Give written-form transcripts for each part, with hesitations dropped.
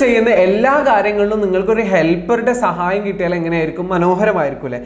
ചെയ്യുന്ന എല്ലാ കാര്യങ്ങളിലും നിങ്ങൾക്കൊരു ഹെൽപ്പറുടെ സഹായം കിട്ടിയാൽ എങ്ങനെയായിരിക്കും? മനോഹരമായിരിക്കും അല്ലേ?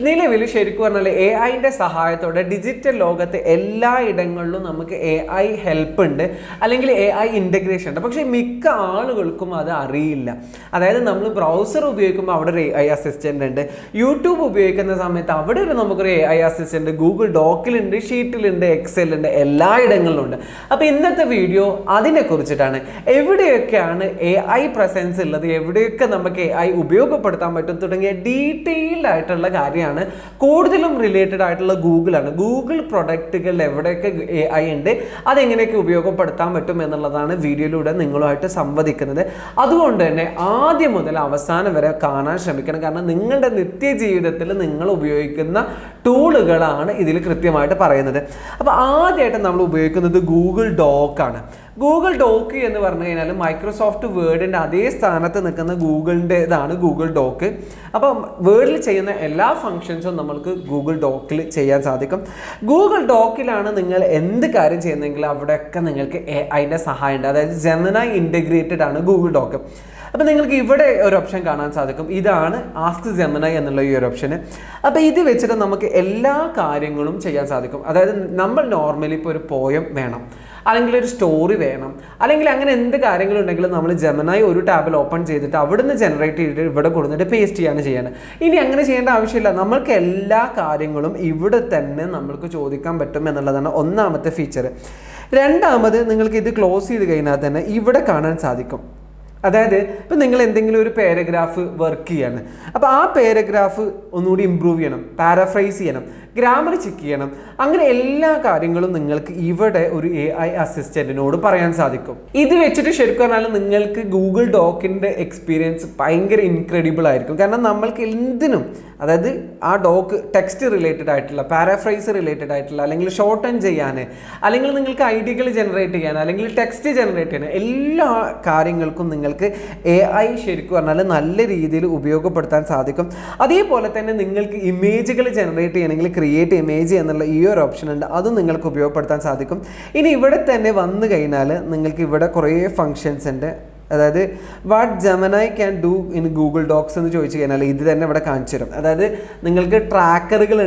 നിലവിൽ ശരിക്കും പറഞ്ഞാൽ AI സഹായത്തോടെ ഡിജിറ്റൽ ലോകത്തെ എല്ലാ ഇടങ്ങളിലും നമുക്ക് AI ഹെൽപ്പ് ഉണ്ട്, അല്ലെങ്കിൽ AI ഇൻ്റഗ്രേഷൻ ഉണ്ട്. പക്ഷേ മിക്ക ആളുകൾക്കും അത് അറിയില്ല. അതായത് നമ്മൾ ബ്രൗസർ ഉപയോഗിക്കുമ്പോൾ അവിടെ ഒരു AI അസിസ്റ്റൻ്റ് ഉണ്ട്, യൂട്യൂബ് ഉപയോഗിക്കുന്ന സമയത്ത് അവിടെ നമുക്കൊരു AI അസിസ്റ്റൻ്റ്, ഗൂഗിൾ ഡോക്കിലുണ്ട്, ഷീറ്റിലുണ്ട്, എക്സലുണ്ട്, എല്ലാ ഇടങ്ങളിലുണ്ട്. അപ്പോൾ ഇന്നത്തെ വീഡിയോ അതിനെക്കുറിച്ചിട്ടാണ്. എവിടെയൊക്കെയാണ് AI പ്രസൻസ് ഉള്ളത്, എവിടെയൊക്കെ നമുക്ക് AI ഉപയോഗപ്പെടുത്താൻ പറ്റും തുടങ്ങിയ ഡീറ്റെയിൽഡ് ആയിട്ടുള്ള കാര്യമാണ്. കൂടുതലും റിലേറ്റഡ് ആയിട്ടുള്ള ഗൂഗിളാണ്. ഗൂഗിൾ പ്രൊഡക്റ്റുകളിൽ എവിടെയൊക്കെ AI ഉണ്ട്, അതെങ്ങനെയൊക്കെ ഉപയോഗപ്പെടുത്താൻ പറ്റും എന്നുള്ളതാണ് വീഡിയോയിലൂടെ നിങ്ങളുമായിട്ട് സംവദിക്കുന്നത്. അതുകൊണ്ട് തന്നെ ആദ്യം മുതൽ അവസാനം വരെ കാണാൻ ശ്രമിക്കണം. കാരണം നിങ്ങളുടെ നിത്യജീവിതത്തിൽ നിങ്ങൾ ഉപയോഗിക്കുന്ന ടൂളുകളാണ് ഇതിൽ കൃത്യമായിട്ട് പറയുന്നത്. അപ്പോൾ ആദ്യമായിട്ട് നമ്മൾ ഉപയോഗിക്കുന്നത് ഗൂഗിൾ ഡോക്കാണ്. ഗൂഗിൾ ഡോക്ക് എന്ന് പറഞ്ഞു കഴിഞ്ഞാൽ മൈക്രോസോഫ്റ്റ് വേർഡിൻ്റെ അതേ സ്ഥാനത്ത് നിൽക്കുന്ന ഗൂഗിളിൻ്റെതാണ് ഗൂഗിൾ ഡോക്ക്. അപ്പം വേർഡിൽ ചെയ്യുന്ന എല്ലാ ഫങ്ഷൻസും നമ്മൾക്ക് ഗൂഗിൾ ഡോക്കിൽ ചെയ്യാൻ സാധിക്കും. ഗൂഗിൾ ഡോക്കിലാണ് നിങ്ങൾ എന്ത് കാര്യം ചെയ്യുന്നതെങ്കിൽ അവിടെയൊക്കെ നിങ്ങൾക്ക് AI സഹായം ഉണ്ട്. അതായത് ജെമിനി ഇൻ്റഗ്രേറ്റഡ് ആണ് ഗൂഗിൾ ഡോക്ക്. അപ്പോൾ നിങ്ങൾക്ക് ഇവിടെ ഒരു ഓപ്ഷൻ കാണാൻ സാധിക്കും. ഇതാണ് ആസ്ക് ജെമിനി എന്നുള്ള ഈ ഒരു ഓപ്ഷന്. അപ്പോൾ ഇത് വെച്ചിട്ട് നമുക്ക് എല്ലാ കാര്യങ്ങളും ചെയ്യാൻ സാധിക്കും. അതായത് നമ്മൾ നോർമലി ഇപ്പോൾ ഒരു പോയം വേണം, അല്ലെങ്കിൽ ഒരു സ്റ്റോറി വേണം, അല്ലെങ്കിൽ അങ്ങനെ എന്ത് കാര്യങ്ങളുണ്ടെങ്കിലും നമ്മൾ ജെമിനി ഒരു ടാബിൽ ഓപ്പൺ ചെയ്തിട്ട് അവിടുന്ന് ജനറേറ്റ് ചെയ്തിട്ട് ഇവിടെ കൊടുത്തിട്ട് പേസ്റ്റ് ചെയ്യാണ് ചെയ്യുന്നത്. ഇനി അങ്ങനെ ചെയ്യേണ്ട ആവശ്യമില്ല. നമ്മൾക്ക് എല്ലാ കാര്യങ്ങളും ഇവിടെ തന്നെ നമ്മൾക്ക് ചോദിക്കാൻ പറ്റും എന്നുള്ളതാണ് ഒന്നാമത്തെ ഫീച്ചർ. രണ്ടാമത് നിങ്ങൾക്ക് ഇത് ക്ലോസ് ചെയ്ത് കഴിഞ്ഞാൽ തന്നെ ഇവിടെ കാണാൻ സാധിക്കും. അതായത് ഇപ്പം നിങ്ങൾ എന്തെങ്കിലും ഒരു പാരഗ്രാഫ് വർക്ക് ചെയ്യാണ്, അപ്പോൾ ആ പാരഗ്രാഫ് ഒന്നുകൂടി ഇമ്പ്രൂവ് ചെയ്യണം, പാരഫ്രൈസ് ചെയ്യണം, ഗ്രാമർ ചെക്ക് ചെയ്യണം, അങ്ങനെ എല്ലാ കാര്യങ്ങളും നിങ്ങൾക്ക് ഇവിടെ ഒരു AI അസിസ്റ്റൻറ്റിനോട് പറയാൻ സാധിക്കും. ഇത് വെച്ചിട്ട് ശരിക്കും പറഞ്ഞാൽ നിങ്ങൾക്ക് ഗൂഗിൾ ഡോക്കിൻ്റെ എക്സ്പീരിയൻസ് ഭയങ്കര ഇൻക്രെഡിബിൾ ആയിരിക്കും. കാരണം നമ്മൾക്ക് എന്തിനും, അതായത് ആ ഡോക്ക് ടെക്സ്റ്റ് റിലേറ്റഡ് ആയിട്ടുള്ള, പാരാഫ്രൈസ് റിലേറ്റഡ് ആയിട്ടുള്ള, അല്ലെങ്കിൽ ഷോർട്ടൺ ചെയ്യാൻ, അല്ലെങ്കിൽ നിങ്ങൾക്ക് ഐഡിയകൾ ജനറേറ്റ് ചെയ്യാൻ, അല്ലെങ്കിൽ ടെക്സ്റ്റ് ജനറേറ്റ് ചെയ്യാൻ, എല്ലാ കാര്യങ്ങൾക്കും നിങ്ങൾക്ക് AI ശരിക്കും പറഞ്ഞാൽ നല്ല രീതിയിൽ ഉപയോഗപ്പെടുത്താൻ സാധിക്കും. അതേപോലെ തന്നെ നിങ്ങൾക്ക് ഇമേജുകൾ ജനറേറ്റ് ചെയ്യണമെങ്കിൽ ക്രിയേറ്റ് ഇമേജ് എന്നുള്ള ഈ ഒരു ഓപ്ഷൻ ഉണ്ട്, അതും നിങ്ങൾക്ക് ഉപയോഗപ്പെടുത്താൻ സാധിക്കും. ഇനി ഇവിടെ തന്നെ വന്നു കഴിഞ്ഞാൽ നിങ്ങൾക്ക് ഇവിടെ കുറേ ഫങ്ഷൻസ് ഉണ്ട്. അതായത് what Gemini can do in Google Docs എന്ന് ചോദിച്ചു കഴിഞ്ഞാൽ ഇത് തന്നെ ഇവിടെ കാണിച്ചു തരും. അതായത് നിങ്ങൾക്ക് ട്രാക്കറുകൾ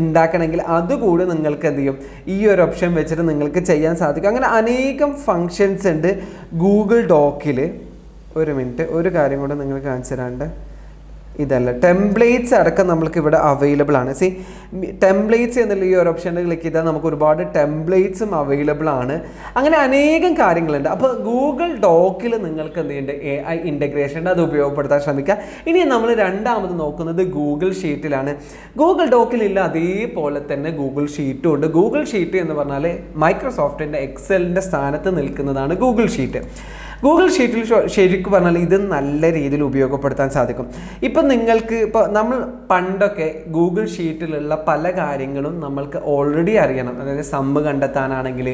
ഉണ്ടാക്കണമെങ്കിൽ അതുകൂടി നിങ്ങൾക്ക് എന്ത് ചെയ്യും, ഈ ഒരു ഓപ്ഷൻ വെച്ചിട്ട് നിങ്ങൾക്ക് ചെയ്യാൻ സാധിക്കും. അങ്ങനെ അനേകം ഫങ്ഷൻസ് ഉണ്ട് ഗൂഗിൾ ഡോക്കിൽ. ഒരു മിനിറ്റ്, ഒരു കാര്യം കൂടെ നിങ്ങൾ കാണിച്ചു തരാണ്ട്. ഇതല്ല, ടെംപ്ലേറ്റ്സ് അടക്കം നമ്മൾക്ക് ഇവിടെ അവൈലബിൾ ആണ്. ടെംപ്ലേറ്റ്സ് എന്നുള്ള ഈ ഒരു ഓപ്ഷനിൽ ക്ലിക്ക് ചെയ്താൽ നമുക്ക് ഒരുപാട് ടെംപ്ലേറ്റ്സും അവൈലബിൾ ആണ്. അങ്ങനെ അനേകം കാര്യങ്ങളുണ്ട്. അപ്പോൾ ഗൂഗിൾ ഡോക്കിൽ നിങ്ങൾക്ക് എന്ത് ചെയ്യുന്നുണ്ട്, AI ഇൻ്റഗ്രേഷൻ ഉണ്ട്, അത് ഉപയോഗപ്പെടുത്താൻ ശ്രമിക്കുക. ഇനി നമ്മൾ രണ്ടാമത് നോക്കുന്നത് ഗൂഗിൾ ഷീറ്റിലാണ്. ഗൂഗിൾ ഡോക്കിലില്ല അതേപോലെ തന്നെ ഗൂഗിൾ ഷീറ്റും ഉണ്ട്. ഗൂഗിൾ ഷീറ്റ് എന്ന് പറഞ്ഞാൽ മൈക്രോസോഫ്റ്റിൻ്റെ എക്സലിൻ്റെ സ്ഥാനത്ത് നിൽക്കുന്നതാണ് ഗൂഗിൾ ഷീറ്റ്. ഗൂഗിൾ ഷീറ്റിൽ ശരിക്കും പറഞ്ഞാൽ ഇത് നല്ല രീതിയിൽ ഉപയോഗപ്പെടുത്താൻ സാധിക്കും. ഇപ്പം നിങ്ങൾക്ക് നമ്മൾ പണ്ടൊക്കെ ഗൂഗിൾ ഷീറ്റിലുള്ള പല കാര്യങ്ങളും നമ്മൾക്ക് ഓൾറെഡി അറിയണം. അതായത് സമ്മ് കണ്ടെത്താനാണെങ്കിൽ,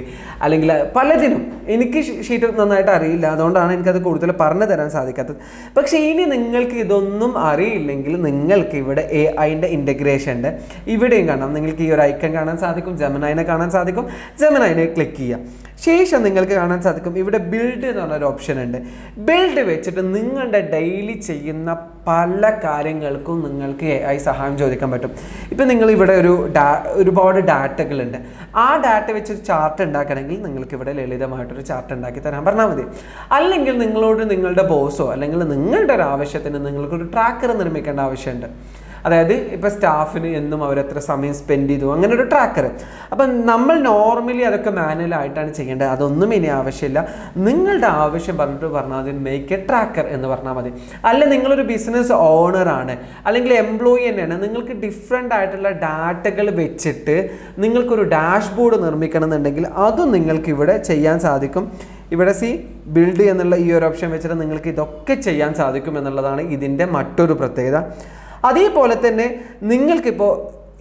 അല്ലെങ്കിൽ പലതിനും എനിക്ക് ഷീറ്റ് നന്നായിട്ട് അറിയില്ല, അതുകൊണ്ടാണ് എനിക്കത് കൂടുതൽ പറഞ്ഞു തരാൻ സാധിക്കാത്തത്. പക്ഷേ ഇനി നിങ്ങൾക്ക് ഇതൊന്നും അറിയില്ലെങ്കിൽ നിങ്ങൾക്ക് ഇവിടെ AI ഇൻ്റഗ്രേഷൻ ഉണ്ട്. ഇവിടെയും കാണാം, നിങ്ങൾക്ക് ഈ ഒരു ഐക്കൺ കാണാൻ സാധിക്കും, ജെമിനിനെ കാണാൻ സാധിക്കും. ജെമിനിനെ ക്ലിക്ക് ചെയ്യാം. ശേഷം നിങ്ങൾക്ക് കാണാൻ സാധിക്കും ഇവിടെ ബിൽഡ് എന്നുള്ളൊരു ഓപ്ഷൻ ഉണ്ട്. ബിൽഡ് വെച്ചിട്ട് നിങ്ങളുടെ ഡെയിലി ചെയ്യുന്ന പല കാര്യങ്ങൾക്കും നിങ്ങൾക്ക് AI സഹായം ചോദിക്കാൻ പറ്റും. ഇപ്പം നിങ്ങൾ ഇവിടെ ഒരുപാട് ഡാറ്റകളുണ്ട്. ആ ഡാറ്റ വെച്ചൊരു ചാർട്ട് ഉണ്ടാക്കണമെങ്കിൽ നിങ്ങൾക്ക് ഇവിടെ ലളിതമായിട്ടൊരു ചാർട്ട് ഉണ്ടാക്കി തരാൻ പറഞ്ഞാൽ മതി. അല്ലെങ്കിൽ നിങ്ങളോട് നിങ്ങളുടെ ബോസോ അല്ലെങ്കിൽ നിങ്ങളുടെ ഒരു ആവശ്യത്തിന് നിങ്ങൾക്കൊരു ട്രാക്കർ നിർമ്മിക്കേണ്ട ആവശ്യമുണ്ട്. അതായത് ഇപ്പോൾ സ്റ്റാഫിന് എന്നും അവരെത്ര സമയം സ്പെൻഡ് ചെയ്തു, അങ്ങനെ ഒരു ട്രാക്കർ. അപ്പം നമ്മൾ നോർമലി അതൊക്കെ മാനുവലായിട്ടാണ് ചെയ്യേണ്ടത്. അതൊന്നും ഇനി ആവശ്യമില്ല. നിങ്ങളുടെ ആവശ്യം പറഞ്ഞാൽ അതിന് മേക്ക് എ ട്രാക്കർ എന്ന് പറഞ്ഞാൽ മതി. അല്ല നിങ്ങളൊരു ബിസിനസ് ഓണറാണ്, അല്ലെങ്കിൽ എംപ്ലോയി തന്നെയാണ്, നിങ്ങൾക്ക് ഡിഫറെൻ്റ് ആയിട്ടുള്ള ഡാറ്റകൾ വെച്ചിട്ട് നിങ്ങൾക്കൊരു ഡാഷ്ബോർഡ് നിർമ്മിക്കണം എന്നുണ്ടെങ്കിൽ അതും നിങ്ങൾക്ക് ഇവിടെ ചെയ്യാൻ സാധിക്കും. ഇവിടെ ബിൽഡ് എന്നുള്ള ഈ ഒരു ഓപ്ഷൻ വെച്ചിട്ട് നിങ്ങൾക്ക് ഇതൊക്കെ ചെയ്യാൻ സാധിക്കും എന്നുള്ളതാണ് ഇതിൻ്റെ മറ്റൊരു പ്രത്യേകത. അതേപോലെ തന്നെ നിങ്ങൾക്കിപ്പോൾ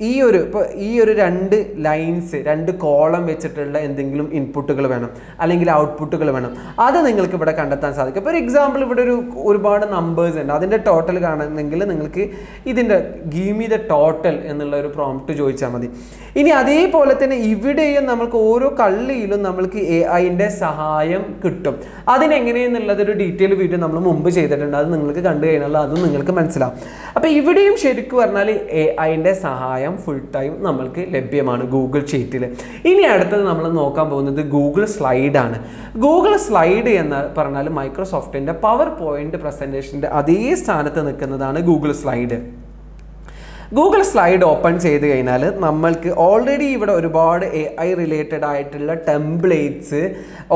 ഈ ഒരു 2 ലൈൻസ് 2 കോളം വെച്ചിട്ടുള്ള എന്തെങ്കിലും ഇൻപുട്ടുകൾ വേണം അല്ലെങ്കിൽ ഔട്ട്പുട്ടുകൾ വേണം. അത് നിങ്ങൾക്ക് ഇവിടെ കണ്ടെത്താൻ സാധിക്കും. ഇപ്പോൾ ഒരു എക്സാമ്പിൾ ഇവിടെ ഒരുപാട് നമ്പേഴ്സ് ഉണ്ട്, അതിൻ്റെ ടോട്ടൽ കാണണമെങ്കിൽ നിങ്ങൾക്ക് ഇതിൻ്റെ ഗീവ് മീ ദ ടോട്ടൽ എന്നുള്ള ഒരു പ്രോംപ്റ്റ് ചോദിച്ചാൽ മതി. ഇനി അതേപോലെ തന്നെ ഇവിടെയും നമ്മൾക്ക് ഓരോ കള്ളിയിലും നമ്മൾക്ക് AI-ൻ്റെ സഹായം കിട്ടും. അതിനെങ്ങനെയെന്നുള്ളതൊരു ഡീറ്റെയിൽ വീഡിയോ നമ്മൾ മുമ്പ് ചെയ്തിട്ടുണ്ട്, അത് നിങ്ങൾക്ക് കണ്ടു കഴിഞ്ഞാൽ അതും നിങ്ങൾക്ക് മനസ്സിലാവും. അപ്പോൾ ഇവിടെയും ശരിക്കും പറഞ്ഞാൽ AI-ൻ്റെ സഹായം ഫുൾ ടൈം നമ്മൾക്ക് ലഭ്യമാണ് ഗൂഗിൾ ഷീറ്റിൽ. ഇനി അടുത്തത് നമ്മൾ നോക്കാൻ പോകുന്നത് ഗൂഗിൾ സ്ലൈഡാണ്. ഗൂഗിൾ സ്ലൈഡ് എന്ന് പറഞ്ഞാൽ മൈക്രോസോഫ്റ്റിൻ്റെ പവർ പോയിന്റ് പ്രസൻറ്റേഷൻ്റെ അതേ സ്ഥാനത്ത് നിൽക്കുന്നതാണ് Google slide. Google slide open ചെയ്ത് കഴിഞ്ഞാൽ നമ്മൾക്ക് ഓൾറെഡി ഇവിടെ ഒരുപാട് AI റിലേറ്റഡ് ആയിട്ടുള്ള ടെംപ്ലേറ്റ്സ്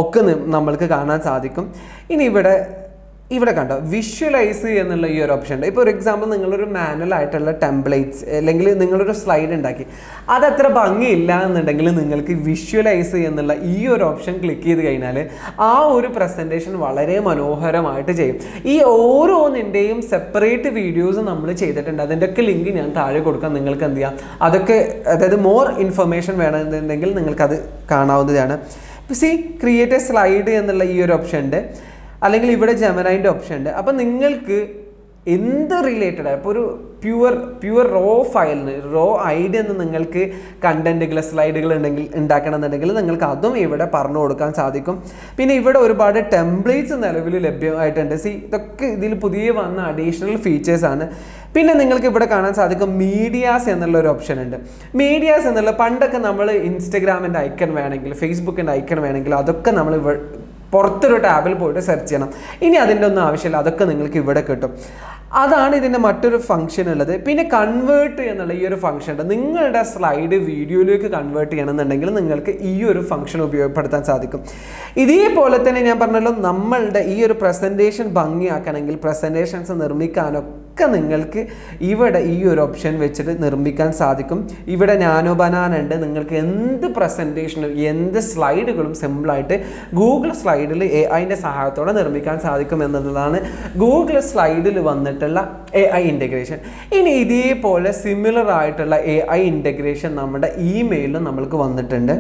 ഒക്കെ നമ്മൾക്ക് കാണാൻ സാധിക്കും. ഇനി ഇവിടെ കണ്ടോ വിഷ്വലൈസ് എന്നുള്ള ഈ ഒരു ഓപ്ഷൻ ഉണ്ട്. ഇപ്പോൾ ഒരു എക്സാമ്പിൾ നിങ്ങളൊരു മാനുവൽ ആയിട്ടുള്ള ടെംപ്ലേറ്റ്സ് അല്ലെങ്കിൽ നിങ്ങളൊരു സ്ലൈഡ് ഉണ്ടാക്കി അതത്ര ഭംഗിയില്ല എന്നുണ്ടെങ്കിൽ നിങ്ങൾക്ക് വിഷ്വലൈസ് എന്നുള്ള ഈ ഒരു ഓപ്ഷൻ ക്ലിക്ക് ചെയ്ത് കഴിഞ്ഞാൽ ആ ഒരു പ്രസൻറ്റേഷൻ വളരെ മനോഹരമായിട്ട് ചെയ്യും. ഈ ഓരോന്നിൻ്റെയും സെപ്പറേറ്റ് വീഡിയോസ് നമ്മൾ ചെയ്തിട്ടുണ്ട്, അതിൻ്റെയൊക്കെ ലിങ്ക് ഞാൻ താഴെ കൊടുക്കാം. നിങ്ങൾക്ക് എന്ത് ചെയ്യാം, അതൊക്കെ അതായത് മോർ ഇൻഫർമേഷൻ വേണമെന്നുണ്ടെങ്കിൽ നിങ്ങൾക്കത് കാണാവുന്നതാണ്. ക്രിയേറ്റ് എ സ്ലൈഡ് എന്നുള്ള ഈ ഒരു ഓപ്ഷൻ ഉണ്ട്, അല്ലെങ്കിൽ ഇവിടെ ജെമിനൈൻ്റെ ഓപ്ഷൻ ഉണ്ട്. അപ്പം നിങ്ങൾക്ക് എന്ത് റിലേറ്റഡ് ഇപ്പോൾ ഒരു പ്യുവർ റോ ഫയലിന് റോ ഐഡിയ എന്ന് നിങ്ങൾക്ക് കണ്ടന്റുകൾ സ്ലൈഡുകൾ ഉണ്ടാക്കണമെന്നുണ്ടെങ്കിൽ നിങ്ങൾക്ക് അതും ഇവിടെ പറഞ്ഞു കൊടുക്കാൻ സാധിക്കും. പിന്നെ ഇവിടെ ഒരുപാട് ടെംപ്ലേറ്റ്സ് നിലവിൽ ലഭ്യമായിട്ടുണ്ട്. ഇതൊക്കെ ഇതിൽ പുതിയ വന്ന അഡീഷണൽ ഫീച്ചേഴ്സാണ്. പിന്നെ നിങ്ങൾക്ക് ഇവിടെ കാണാൻ സാധിക്കും മീഡിയാസ് എന്നുള്ളൊരു ഓപ്ഷൻ ഉണ്ട്. മീഡിയാസ് എന്നുള്ള പണ്ടൊക്കെ നമ്മൾ ഇൻസ്റ്റഗ്രാമിൻ്റെ ഐക്കൺ വേണമെങ്കിൽ ഫേസ്ബുക്കിൻ്റെ ഐക്കൺ വേണമെങ്കിൽ അതൊക്കെ നമ്മൾ പുറത്തൊരു ടാബിൽ പോയിട്ട് സെർച്ച് ചെയ്യണം. ഇനി അതിൻ്റെ ഒന്നും ആവശ്യമില്ല, അതൊക്കെ നിങ്ങൾക്ക് ഇവിടെ കിട്ടും. അതാണ് ഇതിൻ്റെ മറ്റൊരു ഫംഗ്ഷൻ ഉള്ളത്. പിന്നെ കൺവേർട്ട് എന്നുള്ള ഈ ഒരു ഫംഗ്ഷൻ ഉണ്ട്. നിങ്ങളുടെ സ്ലൈഡ് വീഡിയോയിലേക്ക് കൺവേർട്ട് ചെയ്യണമെന്നുണ്ടെങ്കിൽ നിങ്ങൾക്ക് ഈ ഒരു ഫംഗ്ഷൻ ഉപയോഗപ്പെടുത്താൻ സാധിക്കും. ഇതേപോലെ തന്നെ ഞാൻ പറഞ്ഞല്ലോ, നമ്മളുടെ ഈ ഒരു പ്രസൻറ്റേഷൻ ഭംഗിയാക്കണമെങ്കിൽ പ്രസൻറ്റേഷൻസ് നിർമ്മിക്കാനൊക്കെ നിങ്ങൾക്ക് ഇവിടെ ഈ ഒരു ഓപ്ഷൻ വെച്ചിട്ട് നിർമ്മിക്കാൻ സാധിക്കും. ഇവിടെ നാനോ ബനാന ഉണ്ട്. നിങ്ങൾക്ക് എന്ത് പ്രസൻറ്റേഷനും എന്ത് സ്ലൈഡുകളും സിമ്പിളായിട്ട് ഗൂഗിൾ സ്ലൈഡിൽ AI-ൻ്റെ സഹായത്തോടെ നിർമ്മിക്കാൻ സാധിക്കും എന്നുള്ളതാണ് ഗൂഗിൾ സ്ലൈഡിൽ വന്നിട്ടുള്ള AI ഇൻ്റഗ്രേഷൻ. ഇനി ഇതേപോലെ സിമിലർ ആയിട്ടുള്ള AI ഇൻ്റഗ്രേഷൻ നമ്മുടെ ഇമെയിലും നമ്മൾക്ക് വന്നിട്ടുണ്ട്.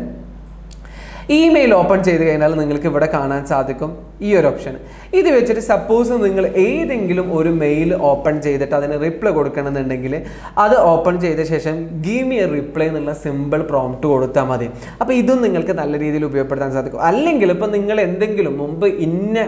ഇമെയിൽ ഓപ്പൺ ചെയ്ത് കഴിഞ്ഞാൽ നിങ്ങൾക്ക് ഇവിടെ കാണാൻ സാധിക്കും ഈ ഒരു ഓപ്ഷൻ. ഇത് വെച്ചിട്ട് സപ്പോസ് നിങ്ങൾ ഏതെങ്കിലും ഒരു മെയിൽ ഓപ്പൺ ചെയ്തിട്ട് അതിന് റിപ്ലൈ കൊടുക്കണമെന്നുണ്ടെങ്കിൽ അത് ഓപ്പൺ ചെയ്ത ശേഷം ഗീവ് മി എ റിപ്ലൈ എന്നുള്ള സിമ്പിൾ പ്രോംപ്റ്റ് കൊടുത്താൽ മതി. അപ്പോൾ ഇതും നിങ്ങൾക്ക് നല്ല രീതിയിൽ ഉപയോഗപ്പെടുത്താൻ സാധിക്കും. അല്ലെങ്കിൽ ഇപ്പോൾ നിങ്ങൾ എന്തെങ്കിലും മുമ്പ് ഇന്ന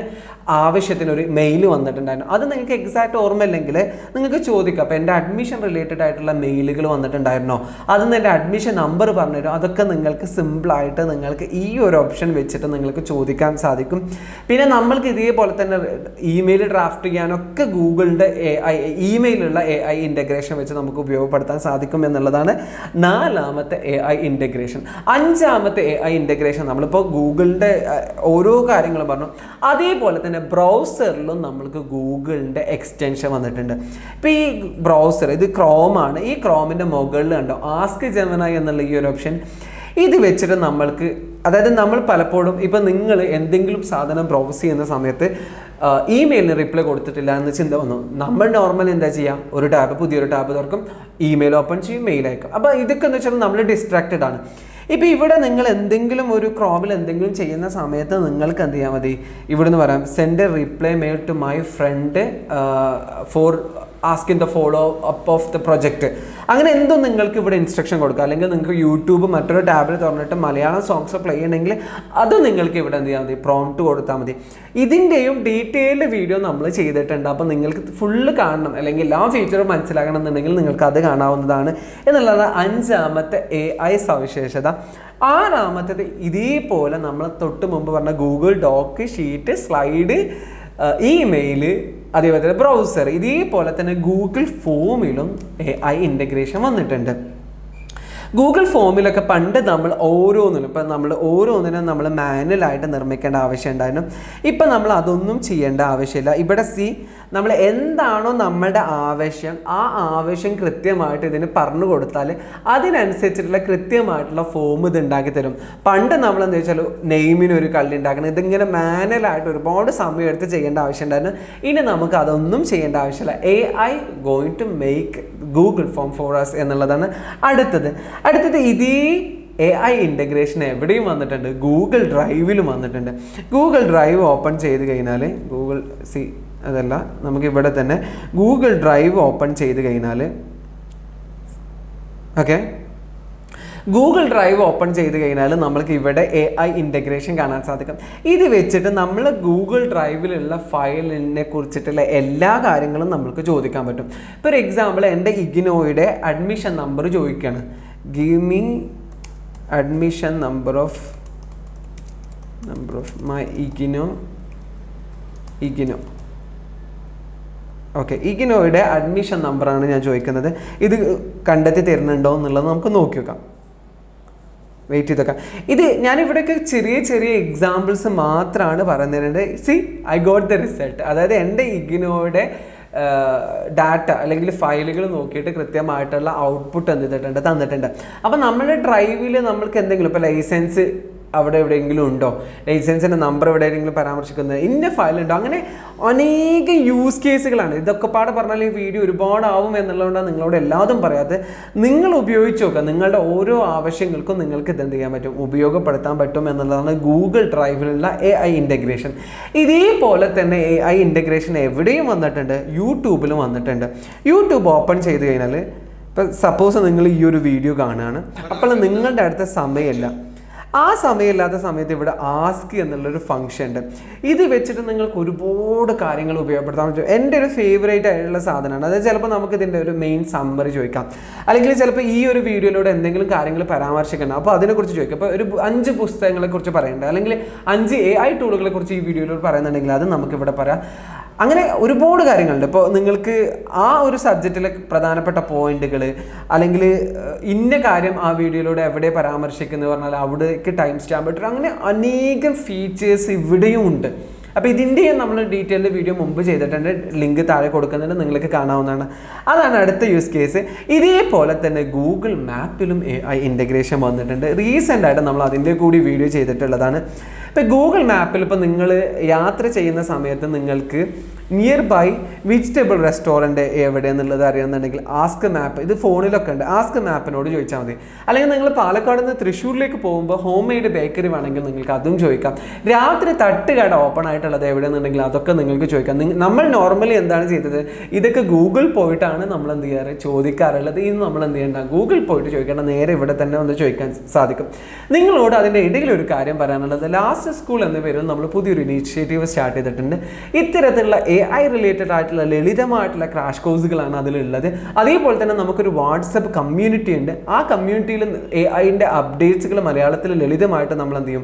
ആവശ്യത്തിനൊരു മെയിൽ വന്നിട്ടുണ്ടായിരുന്നു, അത് നിങ്ങൾക്ക് എക്സാക്റ്റ് ഓർമ്മയില്ലെങ്കിൽ നിങ്ങൾക്ക് ചോദിക്കാം. അപ്പോൾ എൻ്റെ അഡ്മിഷൻ റിലേറ്റഡ് ആയിട്ടുള്ള മെയിലുകൾ വന്നിട്ടുണ്ടായിരുന്നോ, അതിന് എൻ്റെ അഡ്മിഷൻ നമ്പർ പറഞ്ഞുതരും. അതൊക്കെ നിങ്ങൾക്ക് സിമ്പിളായിട്ട് നിങ്ങൾക്ക് ഈ ഒരു ഓപ്ഷൻ വെച്ചിട്ട് നിങ്ങൾക്ക് ചോദിക്കാൻ സാധിക്കും. പിന്നെ നമ്മൾക്ക് ഇതേപോലെ തന്നെ ഇമെയിൽ ഡ്രാഫ്റ്റ് ചെയ്യാനൊക്കെ ഗൂഗിളിൻ്റെ ഇമെയിലുള്ള AI ഇൻ്റഗ്രേഷൻ വെച്ച് നമുക്ക് ഉപയോഗപ്പെടുത്താൻ സാധിക്കും എന്നുള്ളതാണ് 4ാമത്തെ AI ഇൻ്റഗ്രേഷൻ. 5ാമത്തെ AI ഇൻ്റഗ്രേഷൻ നമ്മളിപ്പോൾ ഗൂഗിളിൻ്റെ ഓരോ കാര്യങ്ങളും പറഞ്ഞു. അതേപോലെ തന്നെ ബ്രൗസറിലും നമ്മൾക്ക് ഗൂഗിളിൻ്റെ എക്സ്റ്റൻഷൻ വന്നിട്ടുണ്ട്. ഇപ്പോൾ ഈ ബ്രൗസർ ഇത് ക്രോമാണ്. ഈ ക്രോമിൻ്റെ മുകളിൽ കണ്ടോ ആസ്ക് ജെമിനി എന്നുള്ള ഈ ഒരു ഓപ്ഷൻ. ഇത് വെച്ചിട്ട് നമ്മൾക്ക് അതായത് നമ്മൾ പലപ്പോഴും ഇപ്പം നിങ്ങൾ എന്തെങ്കിലും സാധനം ബ്രൗസ് ചെയ്യുന്ന സമയത്ത് ഇമെയിലിന് റിപ്ലൈ കൊടുത്തിട്ടില്ല എന്ന് ചിന്ത വന്നു. നമ്മൾ നോർമൽ എന്താ ചെയ്യുക, പുതിയൊരു ടാബ് തുറക്കും, ഇമെയിൽ ഓപ്പൺ ചെയ്യും, മെയിൽ അയക്കും. അപ്പോൾ ഇതൊക്കെ എന്ന് വെച്ചാൽ നമ്മൾ ഡിസ്ട്രാക്റ്റഡ് ആണ്. ഇപ്പോൾ ഇവിടെ നിങ്ങൾ എന്തെങ്കിലും ഒരു ക്രോമിൽ എന്തെങ്കിലും ചെയ്യുന്ന സമയത്ത് നിങ്ങൾക്ക് എന്ത് ചെയ്യാൻ മതി, ഇവിടുന്ന് പറയാം send a reply mail to my friend for asking the follow up of the project. അങ്ങനെ എന്തും നിങ്ങൾക്ക് ഇവിടെ ഇൻസ്ട്രക്ഷൻ കൊടുക്കുക. അല്ലെങ്കിൽ നിങ്ങൾക്ക് യൂട്യൂബ് മറ്റൊരു ടാബിൽ തുറന്നിട്ട് മലയാളം സോങ്സ് പ്ലേ ചെയ്യണമെങ്കിൽ അത് നിങ്ങൾക്ക് ഇവിടെ എന്ത് ചെയ്യാൻ മതി, പ്രോംപ്റ്റ് കൊടുത്താൽ മതി. ഇതിൻ്റെയും ഡീറ്റെയിൽഡ് വീഡിയോ നമ്മൾ ചെയ്തിട്ടുണ്ട്. അപ്പോൾ നിങ്ങൾക്ക് ഫുള്ള് കാണണം അല്ലെങ്കിൽ എല്ലാ ഫീച്ചറും മനസ്സിലാക്കണം എന്നുണ്ടെങ്കിൽ നിങ്ങൾക്ക് അത് കാണാവുന്നതാണ് എന്നുള്ളതാണ് 5ാമത്തെ AI സവിശേഷത. 6ാമത്തേത് ഇതേപോലെ നമ്മൾ തൊട്ട് മുമ്പ് പറഞ്ഞ Google dock, sheet, slide, email, അതേപോലെ തന്നെ ബ്രൗസർ, ഇതേപോലെ തന്നെ ഗൂഗിൾ ഫോമിലും AI ഇൻ്റഗ്രേഷൻ വന്നിട്ടുണ്ട്. ഗൂഗിൾ ഫോമിലൊക്കെ പണ്ട് നമ്മൾ ഓരോന്നിനും നമ്മൾ മാനുവലായിട്ട് നിർമ്മിക്കേണ്ട ആവശ്യം ഉണ്ടായിരുന്നു. ഇപ്പം നമ്മൾ അതൊന്നും ചെയ്യേണ്ട ആവശ്യമില്ല. ഇവിടെ നമ്മൾ എന്താണോ നമ്മുടെ ആവശ്യം, ആ ആവശ്യം കൃത്യമായിട്ട് ഇതിന് പറഞ്ഞു കൊടുത്താൽ അതിനനുസരിച്ചിട്ടുള്ള കൃത്യമായിട്ടുള്ള ഫോം ഇത് ഉണ്ടാക്കി തരും. പണ്ട് നമ്മൾ എന്താ വെച്ചാൽ നെയിമിനൊരു കള്ളി ഉണ്ടാക്കണം, ഇതിങ്ങനെ മാനുവലായിട്ട് ഒരുപാട് സമയം എടുത്ത് ചെയ്യേണ്ട ആവശ്യമുണ്ടായിരുന്നു. ഇനി നമുക്ക് അതൊന്നും ചെയ്യേണ്ട ആവശ്യമില്ല. AI going to make Google Form for us എന്നുള്ളതാണ് അടുത്തത്. ഇതേ AI ഇൻ്റഗ്രേഷൻ എവിടെയും വന്നിട്ടുണ്ട്, ഗൂഗിൾ ഡ്രൈവിലും വന്നിട്ടുണ്ട്. ഗൂഗിൾ ഡ്രൈവ് ഓപ്പൺ ചെയ്ത് കഴിഞ്ഞാൽ നമുക്കിവിടെ തന്നെ ഗൂഗിൾ ഡ്രൈവ് ഓപ്പൺ ചെയ്ത് കഴിഞ്ഞാൽ ഗൂഗിൾ ഡ്രൈവ് ഓപ്പൺ ചെയ്ത് കഴിഞ്ഞാൽ നമ്മൾക്ക് ഇവിടെ AI ഇൻ്റഗ്രേഷൻ കാണാൻ സാധിക്കും. ഇത് വെച്ചിട്ട് നമ്മൾ ഗൂഗിൾ ഡ്രൈവിലുള്ള ഫയലിനെ കുറിച്ചിട്ടുള്ള എല്ലാ കാര്യങ്ങളും നമ്മൾക്ക് ചോദിക്കാൻ പറ്റും. ഇപ്പോൾ ഒരു എക്സാമ്പിൾ, എൻ്റെ ഇഗ്നോയുടെ അഡ്മിഷൻ നമ്പർ ചോദിക്കുകയാണ്. Give me admission number of my IGNOU ഇഗ്നോയുടെ അഡ്മിഷൻ നമ്പറാണ് ഞാൻ ചോദിക്കുന്നത്. ഇത് കണ്ടെത്തി തരുന്നുണ്ടോ എന്നുള്ളത് നമുക്ക് നോക്കി നോക്കാം. വെയിറ്റ് ചെയ്തൊക്കെ. ഇത് ഞാനിവിടെയൊക്കെ ചെറിയ എക്സാമ്പിൾസ് മാത്രമാണ് പറഞ്ഞിരുന്നത്. I got the result. അതായത് എൻ്റെ ഇഗ്നോയുടെ ഡാറ്റ അല്ലെങ്കിൽ ഫയലുകൾ നോക്കിയിട്ട് കൃത്യമായിട്ടുള്ള ഔട്ട്പുട്ട് തന്നിട്ടുണ്ട്. അപ്പോൾ നമ്മുടെ ഡ്രൈവിൽ നമ്മൾക്ക് എന്തെങ്കിലും ഇപ്പോൾ ലൈസൻസ് അവിടെ എവിടെയെങ്കിലും ഉണ്ടോ, ലൈസൻസിൻ്റെ നമ്പർ എവിടെയെങ്കിലും പരാമർശിക്കുന്നത്, ഇന്ന ഫയലുണ്ടോ, അങ്ങനെ അനേക യൂസ് കേസുകളാണ്. ഇതൊക്കെ പാടെ പറഞ്ഞാൽ ഈ വീഡിയോ ഒരുപാടാവും എന്നുള്ളതുകൊണ്ടാണ് നിങ്ങളോട് എല്ലാതും പറയാത്തത്. നിങ്ങൾ ഉപയോഗിച്ച് നോക്കുക, നിങ്ങളുടെ ഓരോ ആവശ്യങ്ങൾക്കും നിങ്ങൾക്ക് ഇതെന്ത് ചെയ്യാൻ പറ്റും, ഉപയോഗപ്പെടുത്താൻ പറ്റും എന്നുള്ളതാണ് ഗൂഗിൾ ഡ്രൈവിലുള്ള AI ഇൻ്റഗ്രേഷൻ. ഇതേപോലെ തന്നെ AI ഇൻ്റഗ്രേഷൻ എവിടെയും വന്നിട്ടുണ്ട്, യൂട്യൂബിലും വന്നിട്ടുണ്ട്. യൂട്യൂബ് ഓപ്പൺ ചെയ്ത് കഴിഞ്ഞാൽ ഇപ്പോൾ സപ്പോസ് നിങ്ങൾ ഈ ഒരു വീഡിയോ കാണുകയാണ്, അപ്പോൾ നിങ്ങളുടെ അടുത്ത സമയമില്ല, ആ സമയമില്ലാത്ത സമയത്ത് ഇവിടെ ആസ്ക് എന്നുള്ളൊരു ഫംഗ്ഷൻ ഉണ്ട്. ഇത് വെച്ചിട്ട് നിങ്ങൾക്ക് ഒരുപാട് കാര്യങ്ങൾ ഉപയോഗപ്പെടുത്താൻ പറ്റും. എൻ്റെ ഒരു ഫേവറേറ്റ് ആയിട്ടുള്ള സാധനമാണ്. അതായത് ചിലപ്പോൾ നമുക്ക് ഇതിൻ്റെ ഒരു മെയിൻ സമ്മറി ചോദിക്കാം, അല്ലെങ്കിൽ ചിലപ്പോൾ ഈ ഒരു വീഡിയോയിലൂടെ എന്തെങ്കിലും കാര്യങ്ങൾ പരാമർശിക്കണം, അപ്പോൾ അതിനെക്കുറിച്ച് ചോദിക്കാം. അപ്പോൾ ഒരു 5 പുസ്തകങ്ങളെക്കുറിച്ച് പറയേണ്ടത്, അല്ലെങ്കിൽ 5 AI ടൂളുകളെ കുറിച്ച് ഈ വീഡിയോയിലൂടെ പറയുന്നുണ്ടെങ്കിൽ അത് നമുക്കിവിടെ പറയാം. അങ്ങനെ ഒരുപാട് കാര്യങ്ങളുണ്ട്. ഇപ്പോൾ നിങ്ങൾക്ക് ആ ഒരു സബ്ജക്റ്റിലെ പ്രധാനപ്പെട്ട പോയിന്റുകൾ, അല്ലെങ്കിൽ ഇന്ന കാര്യം ആ വീഡിയോയിലൂടെ എവിടെ പരാമർശിക്കുന്നത് പറഞ്ഞാൽ അവിടേക്ക് ടൈം സ്റ്റാമ്പ് ഇട്ടിട്ട്, അങ്ങനെ അനേകം ഫീച്ചേഴ്സ് ഇവിടെയും ഉണ്ട്. അപ്പോൾ ഇതിൻ്റെയും നമ്മൾ ഡീറ്റെയിൽഡ് വീഡിയോ മുമ്പ് ചെയ്തിട്ടുണ്ട്, ലിങ്ക് താഴെ കൊടുക്കുന്നുണ്ട്, നിങ്ങൾക്ക് കാണാവുന്നതാണ്. അതാണ് അടുത്ത യൂസ് കേസ്. ഇതേപോലെ തന്നെ ഗൂഗിൾ മാപ്പിലും AI ഇൻ്റഗ്രേഷൻ വന്നിട്ടുണ്ട്. റീസെൻ്റായിട്ട് നമ്മൾ അതിൻ്റെ കൂടി വീഡിയോ ചെയ്തിട്ടുള്ളതാണ്. ഇപ്പോൾ ഗൂഗിൾ മാപ്പിൽ ഇപ്പോൾ നിങ്ങൾ യാത്ര ചെയ്യുന്ന സമയത്ത് നിങ്ങൾക്ക് നിയർ ബൈ വെജിറ്റബിൾ റെസ്റ്റോറൻറ്റ് എവിടെയെന്നുള്ളത് അറിയാമെന്നുണ്ടെങ്കിൽ ആസ്ക് മാപ്പ്, ഇത് ഫോണിലൊക്കെ ഉണ്ട്, ആസ്ക് മാപ്പിനോട് ചോദിച്ചാൽ മതി. അല്ലെങ്കിൽ നിങ്ങൾ പാലക്കാട് നിന്ന് തൃശ്ശൂരിലേക്ക് പോകുമ്പോൾ ഹോം മെയ്ഡ് ബേക്കറി വേണമെങ്കിൽ നിങ്ങൾക്ക് അതും ചോദിക്കാം. രാത്രി തട്ടുകട ഓപ്പൺ ആയിട്ടുള്ളത് എവിടെയെന്നുണ്ടെങ്കിൽ അതൊക്കെ നിങ്ങൾക്ക് ചോദിക്കാം. നമ്മൾ നോർമലി എന്താണ് ചെയ്തത്, ഇതൊക്കെ ഗൂഗിൾ പോയിട്ടാണ് നമ്മൾ എന്ത് ചെയ്യാറ്, ചോദിക്കാറുള്ളത്. ഇന്ന് നമ്മൾ എന്ത് ചെയ്യേണ്ട, ഗൂഗിൾ പോയിട്ട് ചോദിക്കേണ്ട, നേരെ ഇവിടെ തന്നെ വന്ന് ചോദിക്കാൻ സാധിക്കും. നിങ്ങളോട് അതിൻ്റെ ഇടയിൽ ഒരു കാര്യം പറയാനുള്ളത്, ലാസ്റ്റ് സ്കൂൾ എന്ന പേരിൽ നമ്മൾ പുതിയൊരു ഇനീഷ്യേറ്റീവ് സ്റ്റാർട്ട് ചെയ്തിട്ടുണ്ട്. ഇത്തരത്തിലുള്ള AI റിലേറ്റഡ് ആയിട്ടുള്ള ലളിതമായിട്ടുള്ള ക്രാഷ് കോഴ്സുകളാണ് അതിലുള്ളത്. അതേപോലെ തന്നെ നമുക്കൊരു വാട്സപ്പ് കമ്മ്യൂണിറ്റി ഉണ്ട്. ആ കമ്മ്യൂണിറ്റിയിൽ AIൻ്റെ അപ്ഡേറ്റ്സുകൾ മലയാളത്തിൽ ലളിതമായിട്ട് നമ്മൾ എന്ത് ചെയ്യും,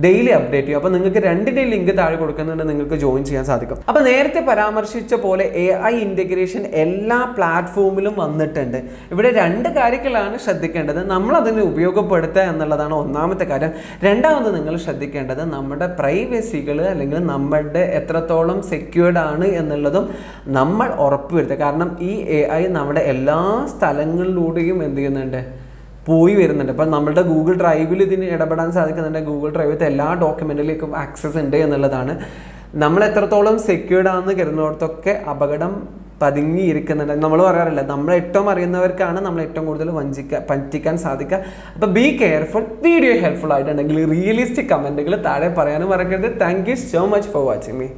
ഡെയിലി അപ്ഡേറ്റ് ചെയ്യും. അപ്പോൾ നിങ്ങൾക്ക് 2ൻ്റെ ലിങ്ക് താഴെ കൊടുക്കുന്നുണ്ട്, നിങ്ങൾക്ക് ജോയിൻ ചെയ്യാൻ സാധിക്കും. അപ്പോൾ നേരത്തെ പരാമർശിച്ച പോലെ AI ഇൻ്റഗ്രേഷൻ എല്ലാ പ്ലാറ്റ്ഫോമിലും വന്നിട്ടുണ്ട്. ഇവിടെ 2 കാര്യങ്ങളാണ് ശ്രദ്ധിക്കേണ്ടത്. നമ്മളതിനെ ഉപയോഗപ്പെടുത്തുക എന്നുള്ളതാണ് ഒന്നാമത്തെ കാര്യം. രണ്ടാമത് നിങ്ങൾ ശ്രദ്ധിക്കേണ്ടത് നമ്മുടെ പ്രൈവസികൾ, അല്ലെങ്കിൽ നമ്മുടെ എത്രത്തോളം സെക്യൂർഡ് ആണ് എന്നുള്ളതും നമ്മൾ ഉറപ്പുവരുത്തുക. കാരണം ഈ AI നമ്മുടെ എല്ലാ സ്ഥലങ്ങളിലൂടെയും എന്ത് ചെയ്യുന്നുണ്ട്, പോയി വരുന്നുണ്ട്. അപ്പം നമ്മളുടെ ഗൂഗിൾ ഡ്രൈവിൽ ഇതിന് ഇടപെടാൻ സാധിക്കുന്നുണ്ട്. ഗൂഗിൾ ഡ്രൈവിലത്തെ എല്ലാ ഡോക്യുമെൻറ്റിലേക്കും ആക്സസ് ഉണ്ട് എന്നുള്ളതാണ്. നമ്മൾ എത്രത്തോളം സെക്യൂർഡ് ആണെന്ന് കരുതുന്നിടത്തൊക്കെ അപകടം പതുങ്ങിയിരിക്കുന്നുണ്ട്. നമ്മൾ പറയാറില്ല, നമ്മൾ ഏറ്റവും അറിയുന്നവർക്കാണ് നമ്മൾ ഏറ്റവും കൂടുതൽ പറ്റിക്കാൻ സാധിക്കുക. അപ്പോൾ ബി കെയർഫുൾ. വീഡിയോ ഹെൽപ്ഫുൾ ആയിട്ടുണ്ടെങ്കിൽ റിയലിസ്റ്റിക് കമൻറ്റുകൾ താഴെ പറയാനും മറക്കരുത്. Thank you so much for watching me.